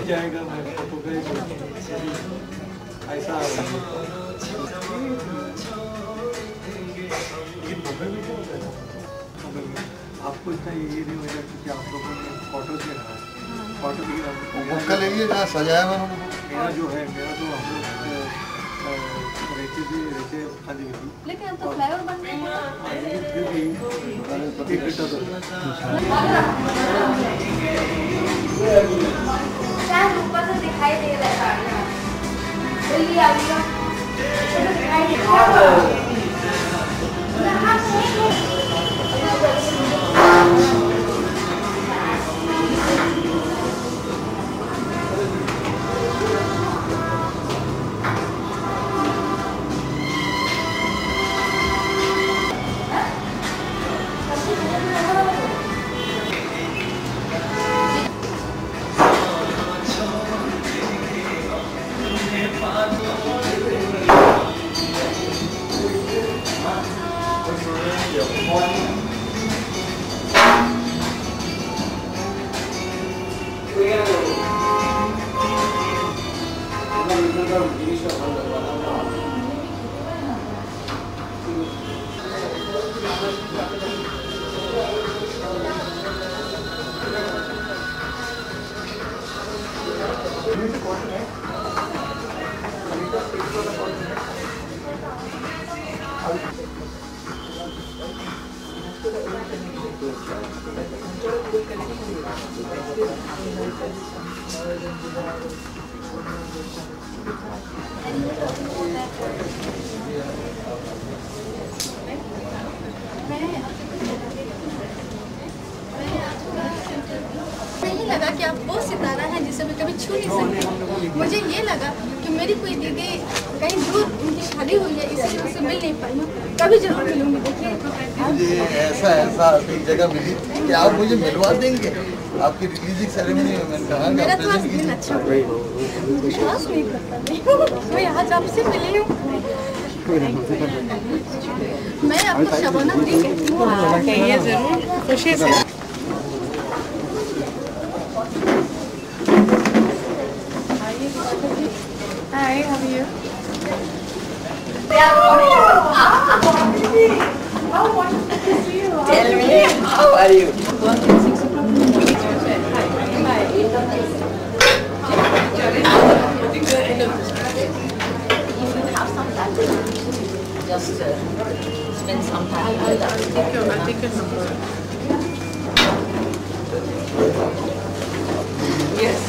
जाएगा मैं फोटो का ऐसा आपको इतना ये नहीं होगा क्योंकि आप लोगों ने फोटो से रहा है फोटो उसका लेंगे जहाँ सजाया मैंने मेरा जो है मेरा तो हम लोग रहते खाली हुई लेकिन अब तो फ्लाईओवर बन गए हैं फिर भी एक घंटा तो शायद ऊपर से दिखाई दे रहा है गाड़ियाँ जल्दी आ गई दिखाई दे रहा है नहीं लगा कि आप वो सितारा हैं जिसे मैं कभी छू नहीं सकती। मुझे ये लगा कि मेरी कोई दीदी कहीं दूर उनकी शादी हुई है इसलिए उससे मिल नहीं पाई हूँ, कभी जरूर मिलूंगी। देखिए मुझे ऐसा एक जगह मिली कि आप मुझे मिलवा देंगे आपकी रिलीजिंग सेरेमनी में। मैंने कहा मेरा तो आज दिन अच्छा विश्वास नहीं करता मैं आज आपसे मिली हूँ। मैं आपको शबाना दी कहती हूँ। कहिए जरूर खुशी से। Hi, how are you? How wonderful to see you. Tell me, how are you? Just spend some time. I'll take your number. Yes.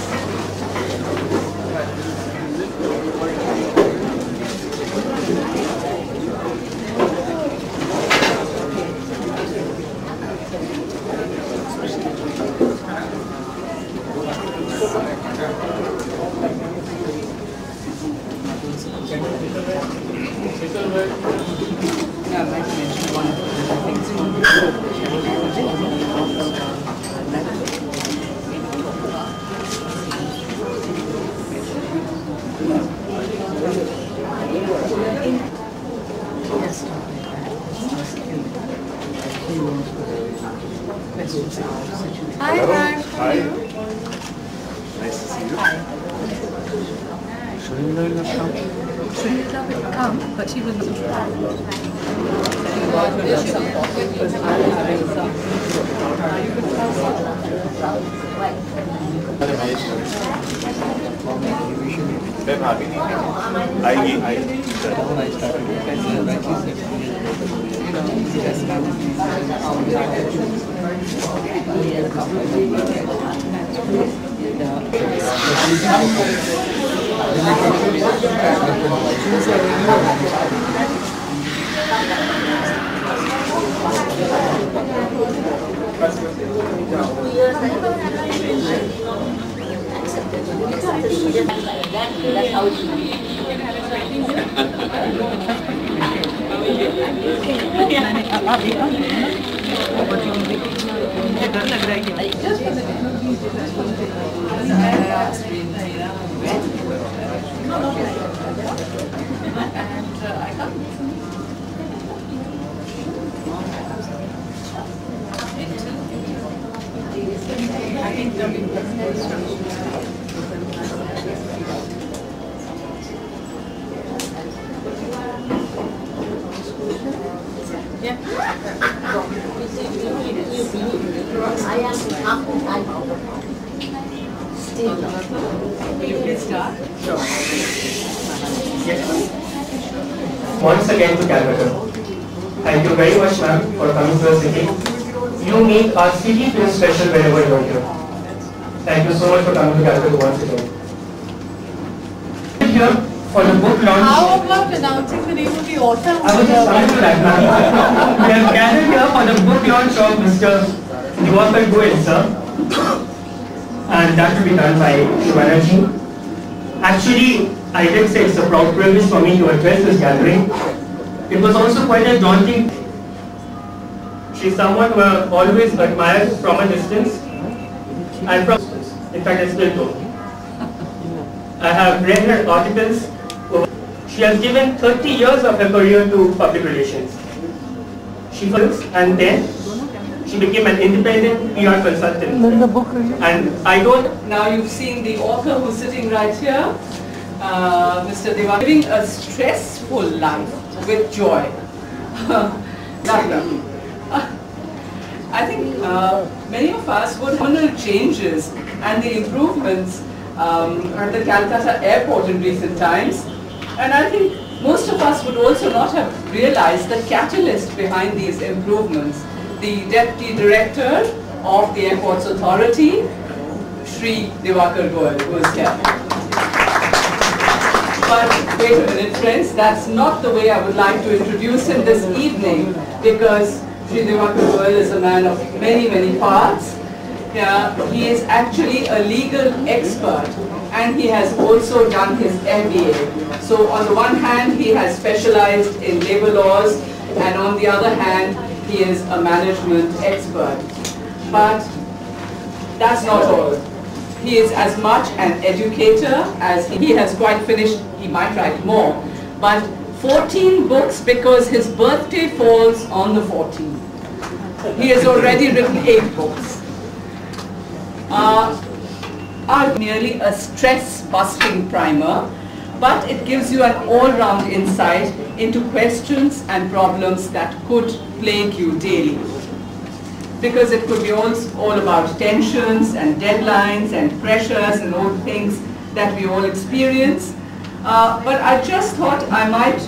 Hi, Raj. How are you? Nice to see you. Shunila will Come, but she will not. That's how it should be. मुझे डर लग रहा है कि Will you please start? Once again to Calcutta. Thank you very much, ma'am, for coming to the city. You make our city feel special whenever you're here. Thank you so much for coming to Calcutta once again. Here for the book launch. How about pronouncing the name of the author? I was just coming to that, ma'am. We have gathered here for the book launch of Mr. Dewakar Goel, sir. And that will be done by Shivanaji. Actually, I did say it's a proud privilege for me to address this gathering. It was also quite a daunting. She's someone who I always admired from a distance. And from, in fact, I still do. I have read her articles. She has given 30 years of her career to public relations. She first, and then she became an independent PR consultant. And I don't. Now you've seen the author who's sitting right here, Mr. Dewakar, living a stressful life with joy. Lovely. I think many of us would honor changes and the improvements at the Calcutta airport in recent times. And I think most of us would also not have realized the catalyst behind these improvements. The Deputy Director of the Airports Authority, Shri Dewakar Goel, who is here. But wait a minute, friends, that's not the way I would like to introduce him this evening, because Shri Dewakar Goel is a man of many, many parts. He is actually a legal expert, and he has also done his MBA. So on the one hand, he has specialized in labor laws, and on the other hand, he is a management expert. But that's not all. He is as much an educator as he has quite finished. He might write more, but 14 books, because his birthday falls on the 14th. He has already written 8 books. Are nearly a stress-busting primer, but it gives you an all-round insight into questions and problems that could plague you daily. Because it could be all about tensions and deadlines and pressures and all things that we all experience. But I just thought I might,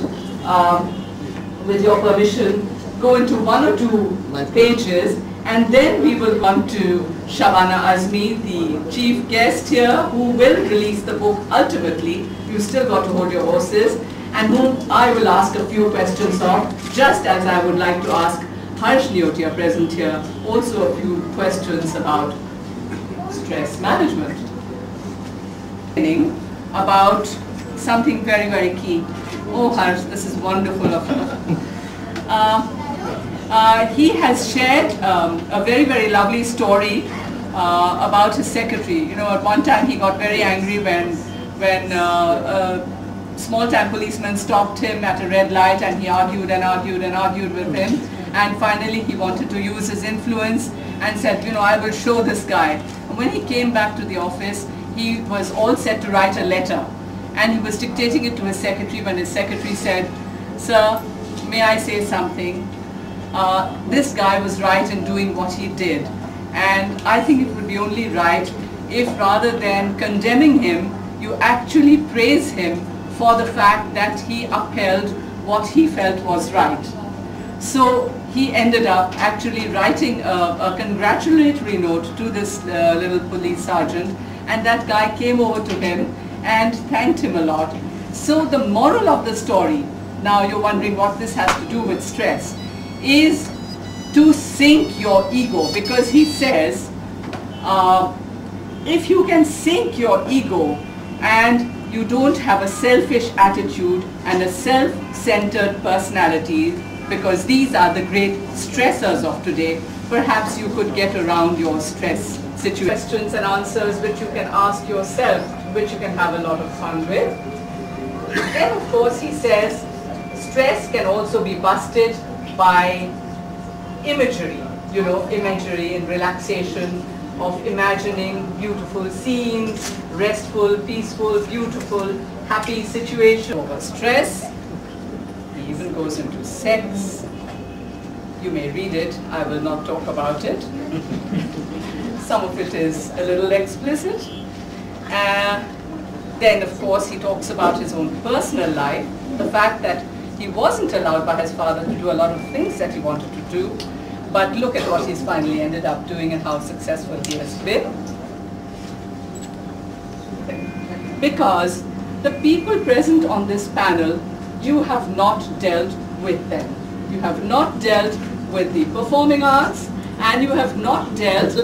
with your permission, go into 1 or 2 pages, and then we will come to Shabana Azmi, the chief guest here, who will release the book ultimately. You still got to hold your horses, and whom I will ask a few questions of, just as I would like to ask Harsh Neotia, present here, also a few questions about stress management. About something very, very key. Oh Harsh, this is wonderful of you. He has shared a very, very lovely story about his secretary. You know, at one time he got very angry when a small-time policeman stopped him at a red light, and he argued and argued and argued with him. And finally he wanted to use his influence and said, you know, I will show this guy. And when he came back to the office, he was all set to write a letter. And he was dictating it to his secretary when his secretary said, sir, may I say something? This guy was right in doing what he did. And I think it would be only right if, rather than condemning him, you actually praise him for the fact that he upheld what he felt was right. So he ended up actually writing a congratulatory note to this little police sergeant, and that guy came over to him and thanked him a lot. So the moral of the story, now you're wondering what this has to do with stress, is to sink your ego, because he says if you can sink your ego and you don't have a selfish attitude and a self-centered personality, because these are the great stressors of today, perhaps you could get around your stress situation. Questions and answers which you can ask yourself, which you can have a lot of fun with. Then of course he says stress can also be busted by imagery, you know, imagery and relaxation of imagining beautiful scenes, restful, peaceful, beautiful, happy situations. Over stress, he even goes into sex. You may read it, I will not talk about it. Some of it is a little explicit. Then, of course, he talks about his own personal life, the fact that he wasn't allowed by his father to do a lot of things that he wanted to do, but look at what he's finally ended up doing and how successful he has been. Because the people present on this panel, you have not dealt with them. You have not dealt with the performing arts, and you have not dealt,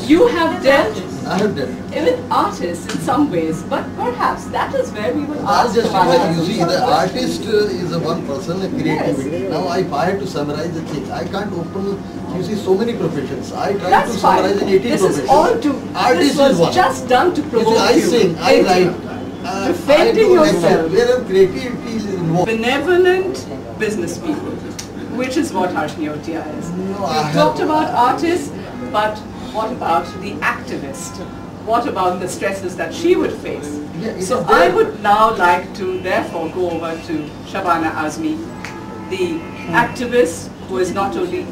you have dealt I have dealt. with artists in some ways, but perhaps that is where we will I'll ask just about you see, the artist is a one person, a creativity. Yes. Now, if I had to summarize the thing, I can't open, you see, so many professions. I try That's to fine. summarize in 18 This professions. is all to, Artist this is was one. just done to You provoke see, I you. sing, I Thank write. you. Defending yourself. Where creativity is involved. Benevolent business people, which is what Harshni Otia is. No, You talked about artists, but what about the activist? What about the stresses that she would face? Yeah, it So is there. I would now like to therefore go over to Shabana Azmi, the activist who is not only...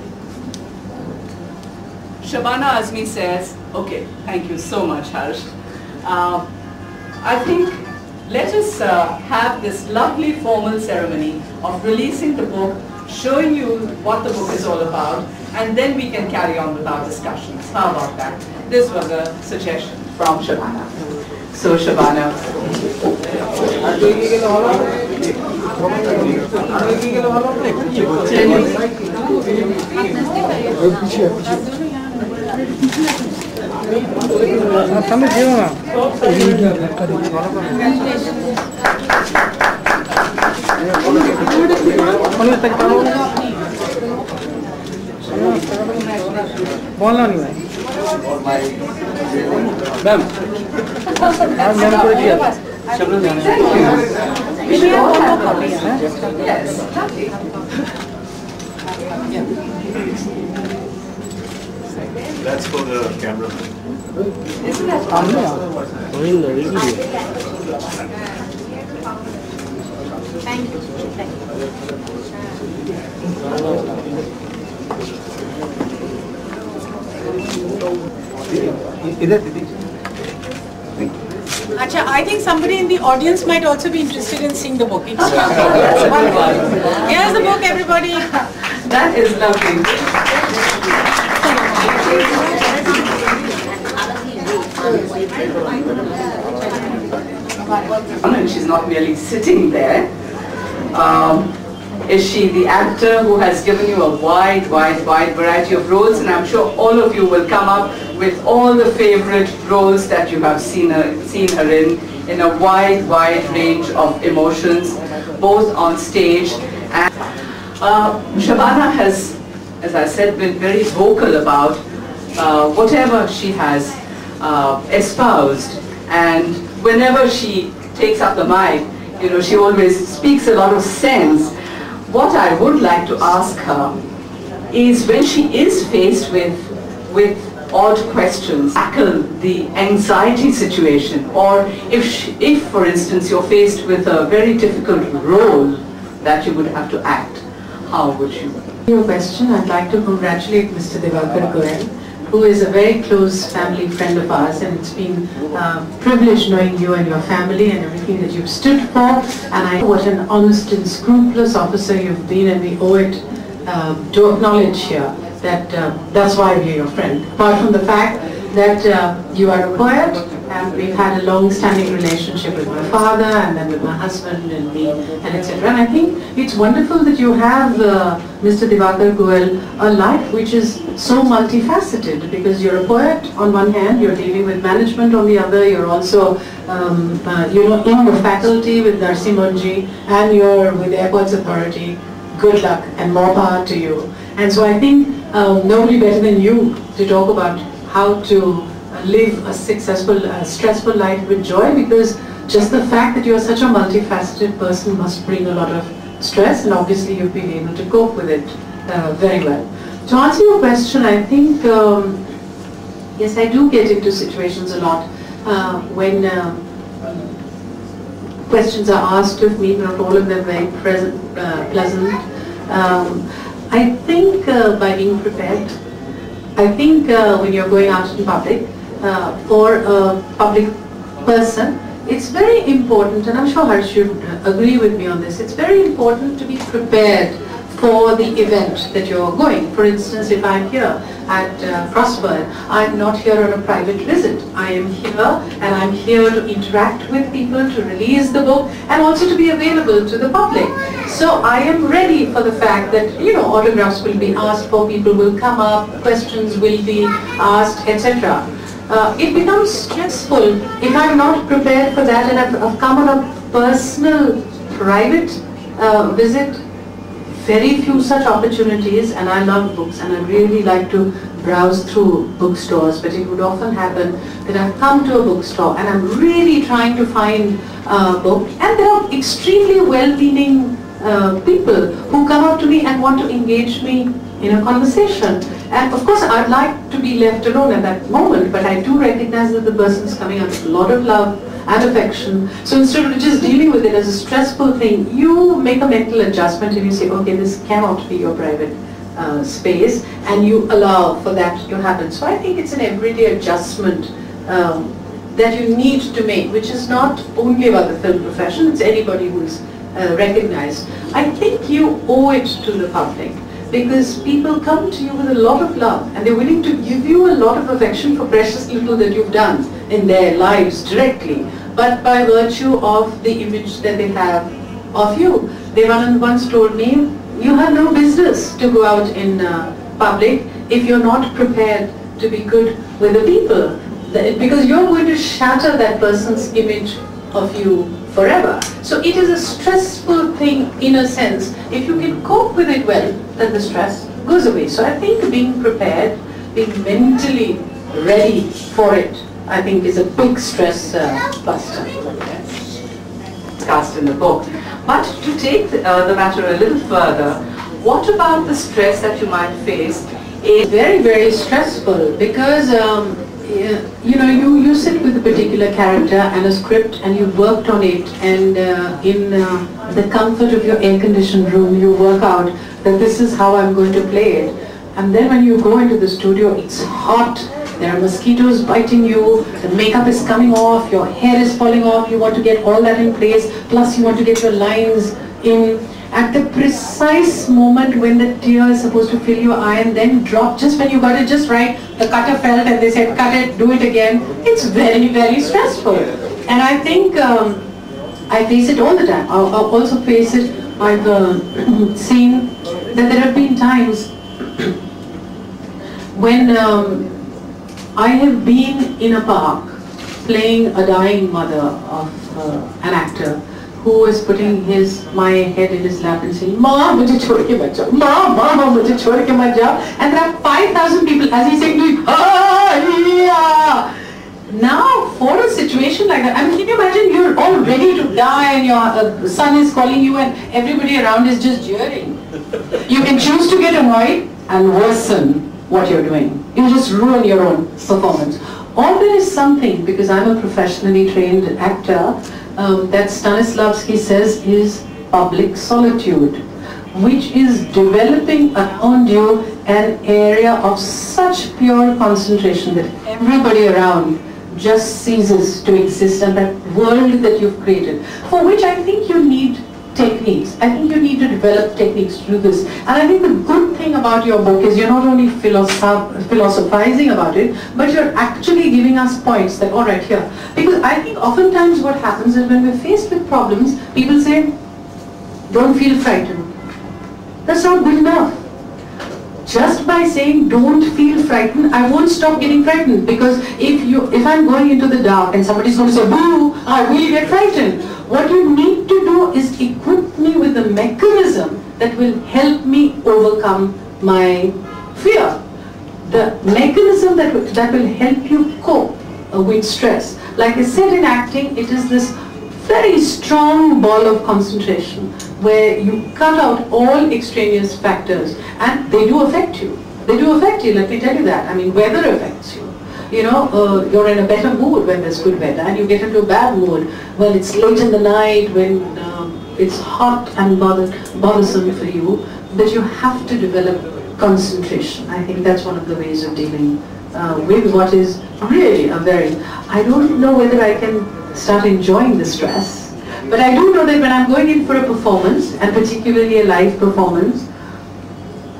Shabana Azmi says, okay, thank you so much, Harsh. I think let us have this lovely formal ceremony of releasing the book, showing you what the book is all about, and then we can carry on with our discussions. How about that? This was a suggestion from Shabana. So Shabana. बोलना नहीं भाई ma'am आज ma'am को दिया शब्द जाने Yes, lovely. That's for the camera. Isn't that wonderful? Thank you. Acha, I think somebody in the audience might also be interested in seeing the book. Here's the book, everybody. That is lovely. And she's not merely sitting there. Is she the actor who has given you a wide variety of roles? And I'm sure all of you will come up with all the favorite roles that you have seen her in a wide range of emotions, both on stage. And Shabana has, as I said, been very vocal about whatever she has espoused, and whenever she takes up the mic, you know, she always speaks a lot of sense. What I would like to ask her is, when she is faced with odd questions, tackle the anxiety situation, or if for instance you're faced with a very difficult role that you would have to act, how would you? Your question, I'd like to congratulate Mr. Dewakar Goel, who is a very close family friend of ours, and it's been a privilege knowing you and your family and everything that you've stood for, and I know what an honest and scrupulous officer you've been, and we owe it to acknowledge here that that's why we're your friend. Apart from the fact that you are a poet, and we've had a long-standing relationship with my father, and then with my husband and me, and etc. And I think it's wonderful that you have, Mr. Dewakar Goel, a life which is so multifaceted, because you're a poet on one hand, you're dealing with management on the other, you're also you know, in the faculty with Darcy Munji, and you're with the Airports Authority. Good luck and more power to you. And so I think nobody better than you to talk about how to live a successful, stressful life with joy, because just the fact that you're such a multifaceted person must bring a lot of stress, and obviously you've been able to cope with it very well. To answer your question, I think, yes, I do get into situations a lot when questions are asked of me, not all of them very pleasant. I think by being prepared, I think when you're going out in public, for a public person, it's very important, and I'm sure Harsh should agree with me on this, it's very important to be prepared for the event that you're going. For instance, if I'm here at Crossword, I'm not here on a private visit. I am here and I'm here to interact with people, to release the book, and also to be available to the public. So I am ready for the fact that, you know, autographs will be asked for, people will come up, questions will be asked, etc. It becomes stressful if I'm not prepared for that, and I've come on a personal, private visit. Very few such opportunities, and I love books and I really like to browse through bookstores, but it would often happen that I've come to a bookstore and I'm really trying to find a book, and there are extremely well-meaning people who come up to me and want to engage me in a conversation. And of course I'd like to be left alone at that moment, but I do recognize that the person is coming out with a lot of love and affection. So instead of just dealing with it as a stressful thing, you make a mental adjustment and you say, okay, this cannot be your private space, and you allow for that to happen. So I think it's an everyday adjustment that you need to make, which is not only about the film profession, it's anybody who's recognized. I think you owe it to the public, because people come to you with a lot of love and they're willing to give you a lot of affection for precious little that you've done in their lives directly, but by virtue of the image that they have of you. They once told me, you have no business to go out in public if you're not prepared to be good with the people, because you're going to shatter that person's image of you forever. So it is a stressful thing in a sense. If you can cope with it well, then the stress goes away. So I think being prepared, being mentally ready for it, I think is a big stress buster. Cast in the book. But to take the matter a little further, what about the stress that you might face? It's very, very stressful, because you know, you sit with a particular character and a script and you worked on it, and in the comfort of your air-conditioned room you work out that this is how I'm going to play it. And then when you go into the studio, it's hot, there are mosquitoes biting you, the makeup is coming off, your hair is falling off, you want to get all that in place, plus you want to get your lines in. At the precise moment when the tear is supposed to fill your eye and then drop, just when you got it just right, the cutter felt and they said, cut it, do it again. It's very, very stressful. And I think I face it all the time. I also face it, I've seen that there have been times when I have been in a park playing a dying mother of an actor who is putting my head in his lap and saying, "Ma, mujhe chhod ke mat jao. Ma, mujhe chhod ke mat jao." And there are 5,000 people, as he's saying to you, "Ah, now for a situation like that, I mean, can you imagine you're all ready to die and your son is calling you and everybody around is just jeering. You can choose to get annoyed and worsen what you're doing. You just ruin your own performance. Or there is something, because I'm a professionally trained actor, that Stanislavski says is public solitude, which is developing around you an area of such pure concentration that everybody around just ceases to exist, and that world that you've created, for which I think you need techniques. I think you need to develop techniques to do this. And I think the good thing about your book is you're not only philosophizing about it, but you're actually giving us points that, all right, here. Because I think oftentimes what happens is when we're faced with problems, people say, don't feel frightened. That's not good enough. Just by saying don't feel frightened, I won't stop getting frightened, because if I'm going into the dark and somebody's going to say boo, I will get frightened. What you need to do is equip me with a mechanism that will help me overcome my fear. The mechanism that will help you cope with stress. Like I said, in acting, it is this very strong ball of concentration where you cut out all extraneous factors, and they do affect you. They do affect you, let me tell you that. I mean, weather affects you. You know, you're in a better mood when there's good weather, and you get into a bad mood when it's late in the night, when it's hot and bothersome for you. But you have to develop concentration. I think that's one of the ways of dealing with what is really a very, I don't know whether I can start enjoying the stress, but I do know that when I'm going in for a performance, and particularly a live performance,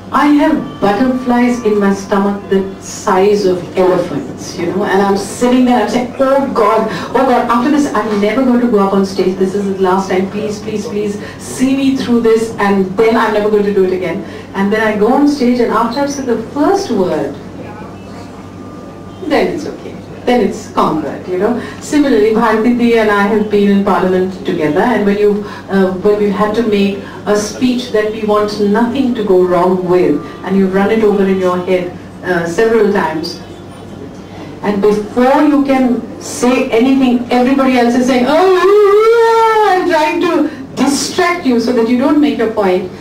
I have butterflies in my stomach the size of elephants, you know, and I'm sitting there, I'm saying, oh God, after this I'm never going to go up on stage, this is the last time, please, please, please, see me through this, and then I'm never going to do it again. And then I go on stage, and after I've said the first word, then it's okay. Then it's conquered, you know. Similarly, Bharati Di and I have been in Parliament together, and when we've had to make a speech that we want nothing to go wrong with, and you've run it over in your head several times, and before you can say anything, everybody else is saying, oh, I'm trying to distract you so that you don't make your point.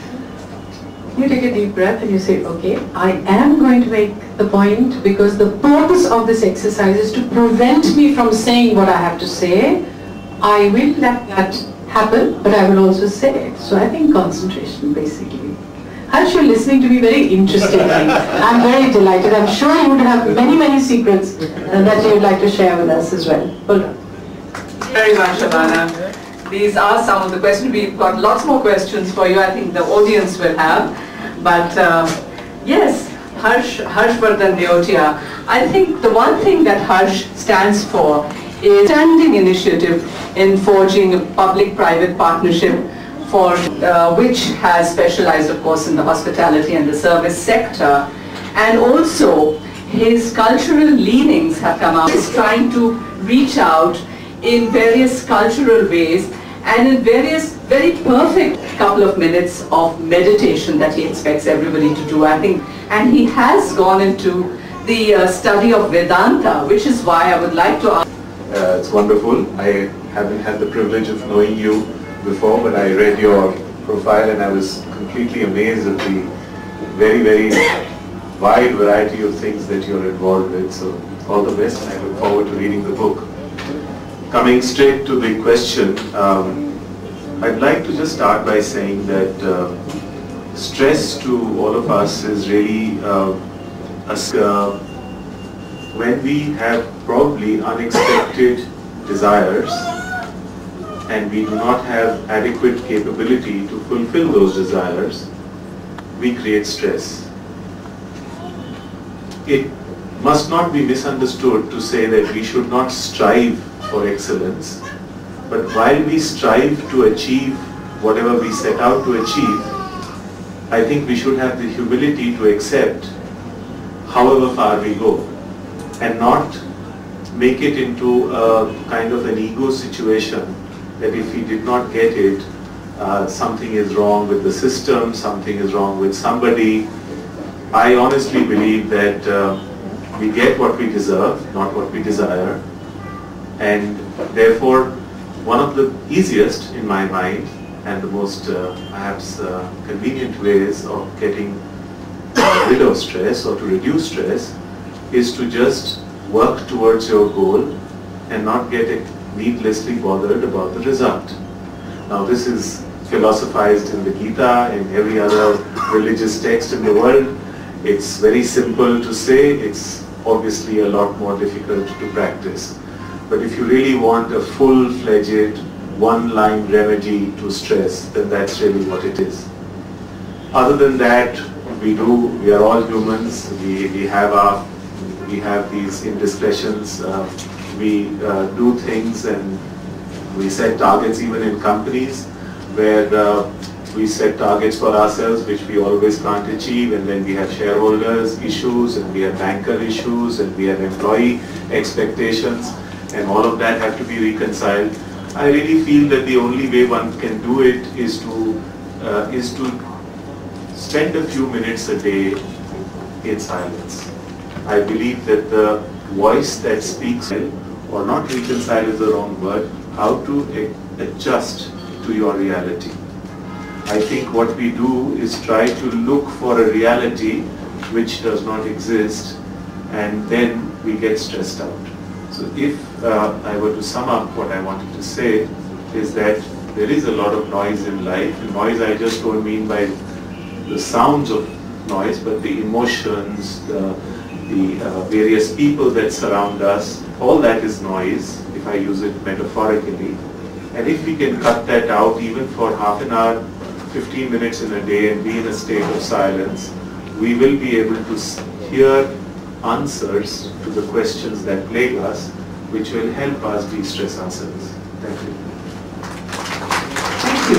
You take a deep breath and you say, okay, I am going to make the point because the purpose of this exercise is to prevent me from saying what I have to say. I will let that happen, but I will also say it. So I think concentration, basically. Harsh, you're listening to me very interestingly. I'm very delighted. I'm sure you would have many, many secrets that you would like to share with us as well. Hold on. Very much, Shabana. These are some of the questions. We've got lots more questions for you. I think the audience will have. But yes, Harshvardhan Deotia. I think the one thing that Harsh stands for is standing initiative in forging a public-private partnership for which has specialized, of course, in the hospitality and the service sector. And also, his cultural leanings have come out. He's trying to reach out in various cultural ways and in various very perfect couple of minutes of meditation that he expects everybody to do, I think. And he has gone into the study of Vedanta, which is why I would like to ask. It's wonderful. I haven't had the privilege of knowing you before, but I read your profile and I was completely amazed at the very, very wide variety of things that you're involved with. So all the best, and I look forward to reading the book. Coming straight to the question, I'd like to just start by saying that stress to all of us is really when we have probably unexpected desires and we do not have adequate capability to fulfill those desires, we create stress. It must not be misunderstood to say that we should not strive for excellence, but while we strive to achieve whatever we set out to achieve, I think we should have the humility to accept however far we go and not make it into a kind of an ego situation that if we did not get it, something is wrong with the system, something is wrong with somebody. I honestly believe that we get what we deserve, not what we desire. And therefore, one of the easiest in my mind and the most perhaps convenient ways of getting rid of stress or to reduce stress is to just work towards your goal and not get needlessly bothered about the result. Now this is philosophized in the Gita, in every other religious text in the world. It's very simple to say, it's obviously a lot more difficult to practice. But if you really want a full-fledged, one-line remedy to stress, then that's really what it is. Other than that, we are all humans, we have these indiscretions, we do things and we set targets even in companies where we set targets for ourselves which we always can't achieve, and then we have shareholders issues and we have banker issues and we have employee expectations, and all of that have to be reconciled. I really feel that the only way one can do it is to spend a few minutes a day in silence. I believe that the voice that speaks, or not reconcile is the wrong word, how to adjust to your reality. I think what we do is try to look for a reality which does not exist, and then we get stressed out. So if I were to sum up what I wanted to say, is that there is a lot of noise in life. And noise I just don't mean by the sounds of noise, but the emotions, the various people that surround us, all that is noise, if I use it metaphorically. And if we can cut that out even for half an hour, 15 minutes in a day and be in a state of silence, we will be able to hear answers to the questions that plague us, which will help us de-stress ourselves. Thank you. Thank you.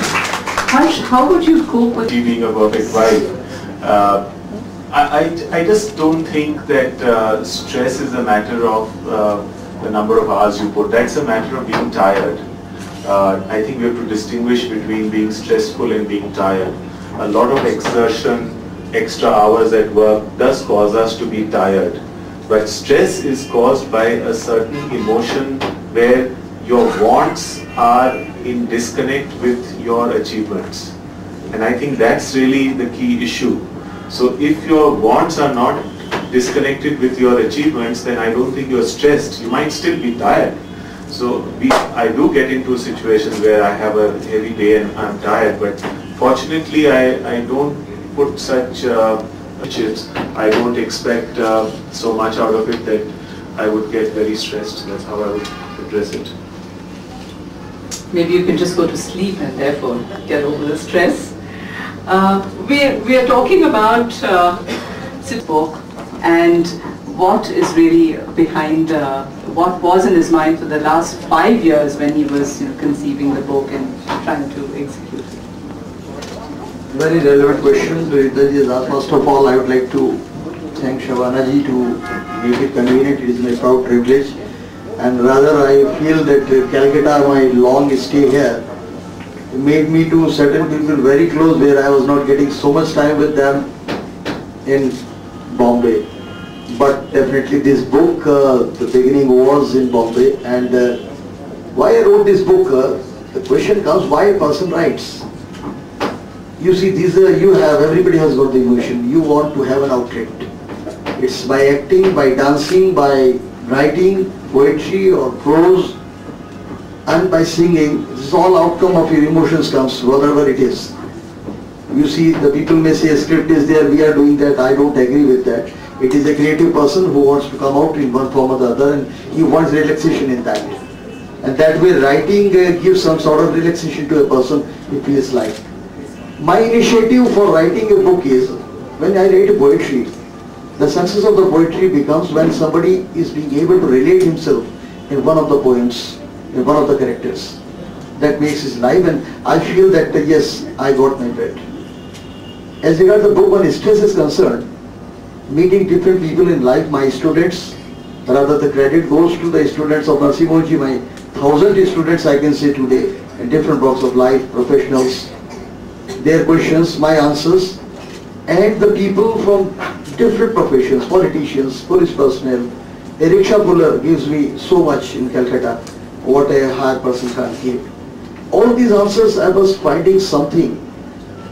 Harsh, how would you cope with She being a perfect wife. I just don't think that stress is a matter of the number of hours you put. That's a matter of being tired. I think we have to distinguish between being stressful and being tired. A lot of exertion, extra hours at work does cause us to be tired. But stress is caused by a certain emotion where your wants are in disconnect with your achievements. And I think that's really the key issue. So if your wants are not disconnected with your achievements, then I don't think you're stressed. You might still be tired. So I do get into situations where I have a heavy day and I'm tired, but fortunately I don't put such chips. I don't expect so much out of it that I would get very stressed. That's how I would address it. Maybe you can just go to sleep and therefore get over the stress. We are talking about Sid's book and what is really behind, what was in his mind for the last 5 years when he was conceiving the book and trying to execute it. Very relevant question. First of all, I would like to thank Shabana ji to make it convenient. It is my proud privilege. And rather I feel that Calcutta, my long stay here, made me to certain people very close where I was not getting so much time with them in Bombay. But definitely this book, the beginning was in Bombay, and why I wrote this book, the question comes why a person writes. You see, everybody has got the emotion, you want to have an outlet. It's by acting, by dancing, by writing, poetry or prose, and by singing. This is all outcome of your emotions comes, whatever it is. You see, the people may say a script is there, we are doing that, I don't agree with that. It is a creative person who wants to come out in one form or the other and he wants relaxation in that. And that way writing gives some sort of relaxation to a person if he is like. My initiative for writing a book is, when I write poetry, the success of the poetry becomes when somebody is being able to relate himself in one of the poems, in one of the characters. That makes his life, and I feel that yes, I got my bread. As regards the book on stress is concerned, meeting different people in life, my students, rather the credit goes to the students of Narsimhoji, my 1,000 students I can say today, in different walks of life, professionals, their questions, my answers, and the people from different professions, politicians, police personnel. A rickshaw puller gives me so much in Calcutta, what a higher person can't give. All these answers I was finding something,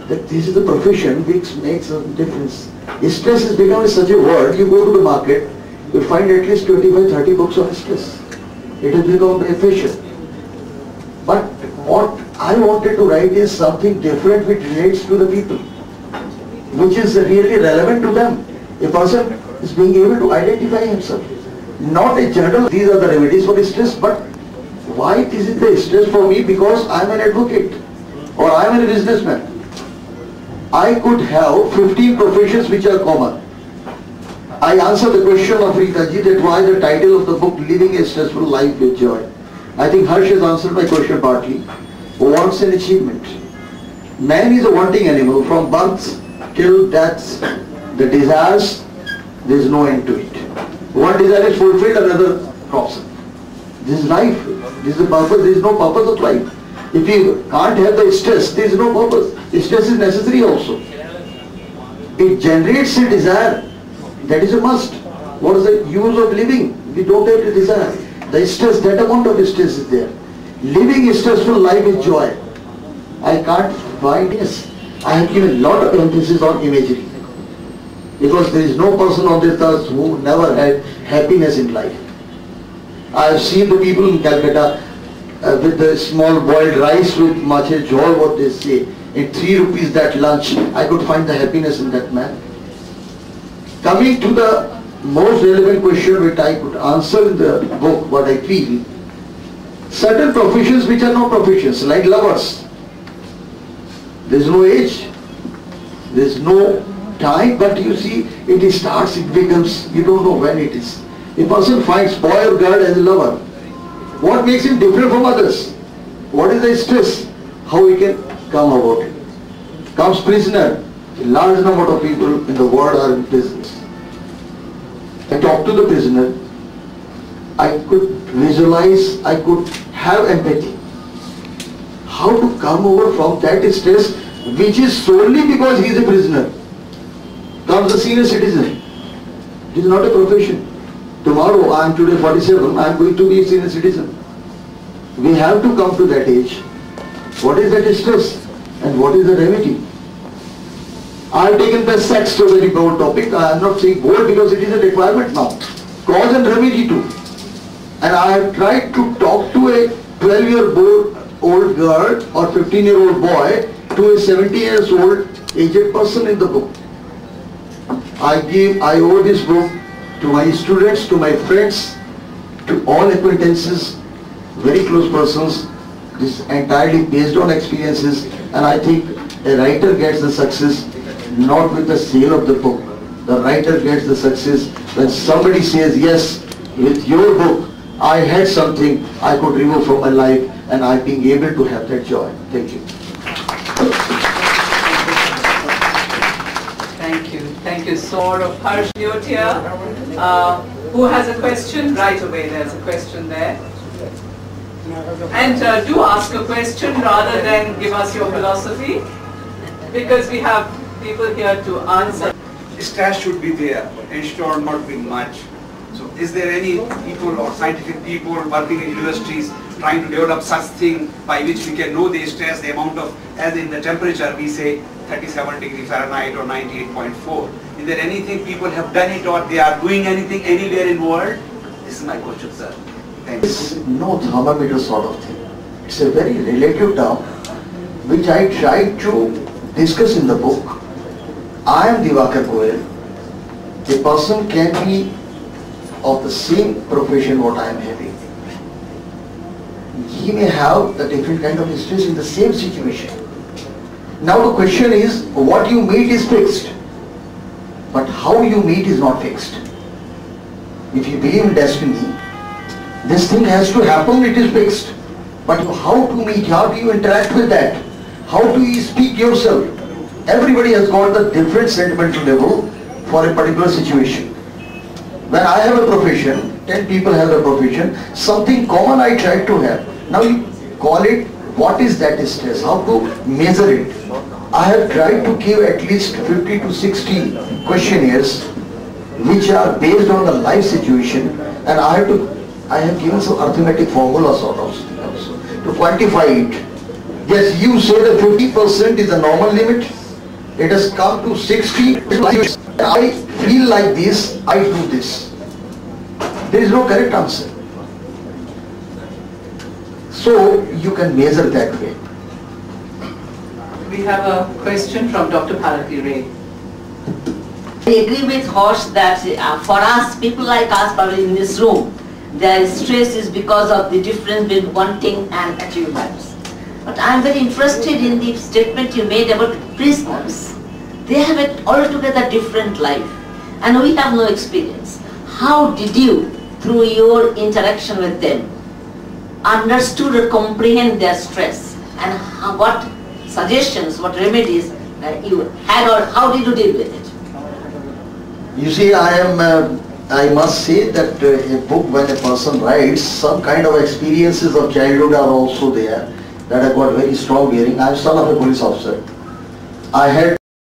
that this is the profession which makes a difference. Stress has become such a word, you go to the market, you find at least 25-30 books on stress. It has become a fashion. But what I wanted to write is something different which relates to the people, which is really relevant to them. A person is being able to identify himself. Not a general, these are the remedies for stress, but why this is the stress for me? Because I am an advocate or I am a businessman. I could have 15 professions which are common. I answer the question of Rita ji that why the title of the book, Living a Stressful Life with Joy. I think Harsh has answered my question partly. Wants an achievement. Man is a wanting animal from birth till death. The desires, there is no end to it. One desire is fulfilled, another crops up. This is life. This is the purpose. There is no purpose of life. If you can't have the stress, there is no purpose. Stress is necessary also. It generates a desire. That is a must. What is the use of living? We don't have the desire. The stress, that amount of stress is there. Living a stressful life with joy. I can't find this. I have given a lot of emphasis on imagery. Because there is no person on this earth who never had happiness in life. I have seen the people in Calcutta with the small boiled rice with much joy, what they say. In 3 rupees that lunch, I could find the happiness in that man. Coming to the most relevant question which I could answer in the book, what I feel, certain professions which are not professions, like lovers. There is no age, there is no time, but you see, it starts, it becomes, you don't know when it is. A person finds boy or girl as a lover. What makes him different from others? What is the stress? How he can come about it? Comes prisoner. A large number of people in the world are in prisons. I talked to the prisoner. I could visualize, I could have empathy. How to come over from that stress, which is solely because he is a prisoner. Comes a senior citizen. It is not a profession. Tomorrow, I am today 47, I am going to be a senior citizen. We have to come to that age. What is that stress and what is the remedy? I have taken the sex to a very bold topic. I am not saying bold because it is a requirement now. Cause and remedy too. And I have tried to talk to a 12-year-old girl or 15-year-old boy to a 70-year-old aged person in the book. I owe this book to my students, to my friends, to all acquaintances, very close persons. This is entirely based on experiences, and I think a writer gets the success not with the sale of the book. The writer gets the success when somebody says, yes, with your book, I had something I could remove from my life, and I being able to have that joy. Thank you. Thank you. Thank you. Sword of Harsh Yotia. Who has a question? Right away, there's a question there. And do ask a question rather than give us your philosophy, because we have people here to answer. Stress should be there, instead of not being much. So is there any people or scientific people working in universities trying to develop such thing by which we can know the stress, the amount of, as in the temperature we say 37 degree Fahrenheit or 98.4. Is there anything people have done it or they are doing anything anywhere in the world? This is my question, sir. It's no thermometer sort of thing. It's a very relative term which I tried to discuss in the book. I am Dewakar Goel. A person can be of the same profession what I am having. He may have the different kind of stress in the same situation. Now the question is, what you meet is fixed, but how you meet is not fixed. If you believe in destiny, this thing has to happen, it is fixed. But how to meet, how do you interact with that? How do you speak yourself? Everybody has got the different sentimental level for a particular situation. When I have a profession, 10 people have a profession, something common I try to have. Now you call it, what is that stress? How to measure it? I have tried to give at least 50 to 60 questionnaires which are based on the life situation, and I have given some arithmetic formula sort of to quantify it. Yes, you say that 50% is the normal limit. It has come to 60. I feel like this, I do this. There is no correct answer. So you can measure that way. We have a question from Dr. Bharati Ray. I agree with Harsh that for us, people like us probably in this room, their stress is because of the difference between wanting and achievements. But I am very interested in the statement you made about prisoners. They have an altogether different life and we have no experience. How did you, through your interaction with them, understood or comprehend their stress, and what suggestions, what remedies you had, or how did you deal with it? You see, I must say that a book, when a person writes, some kind of experiences of childhood are also there that have got very strong bearing. I am son of a police officer. I had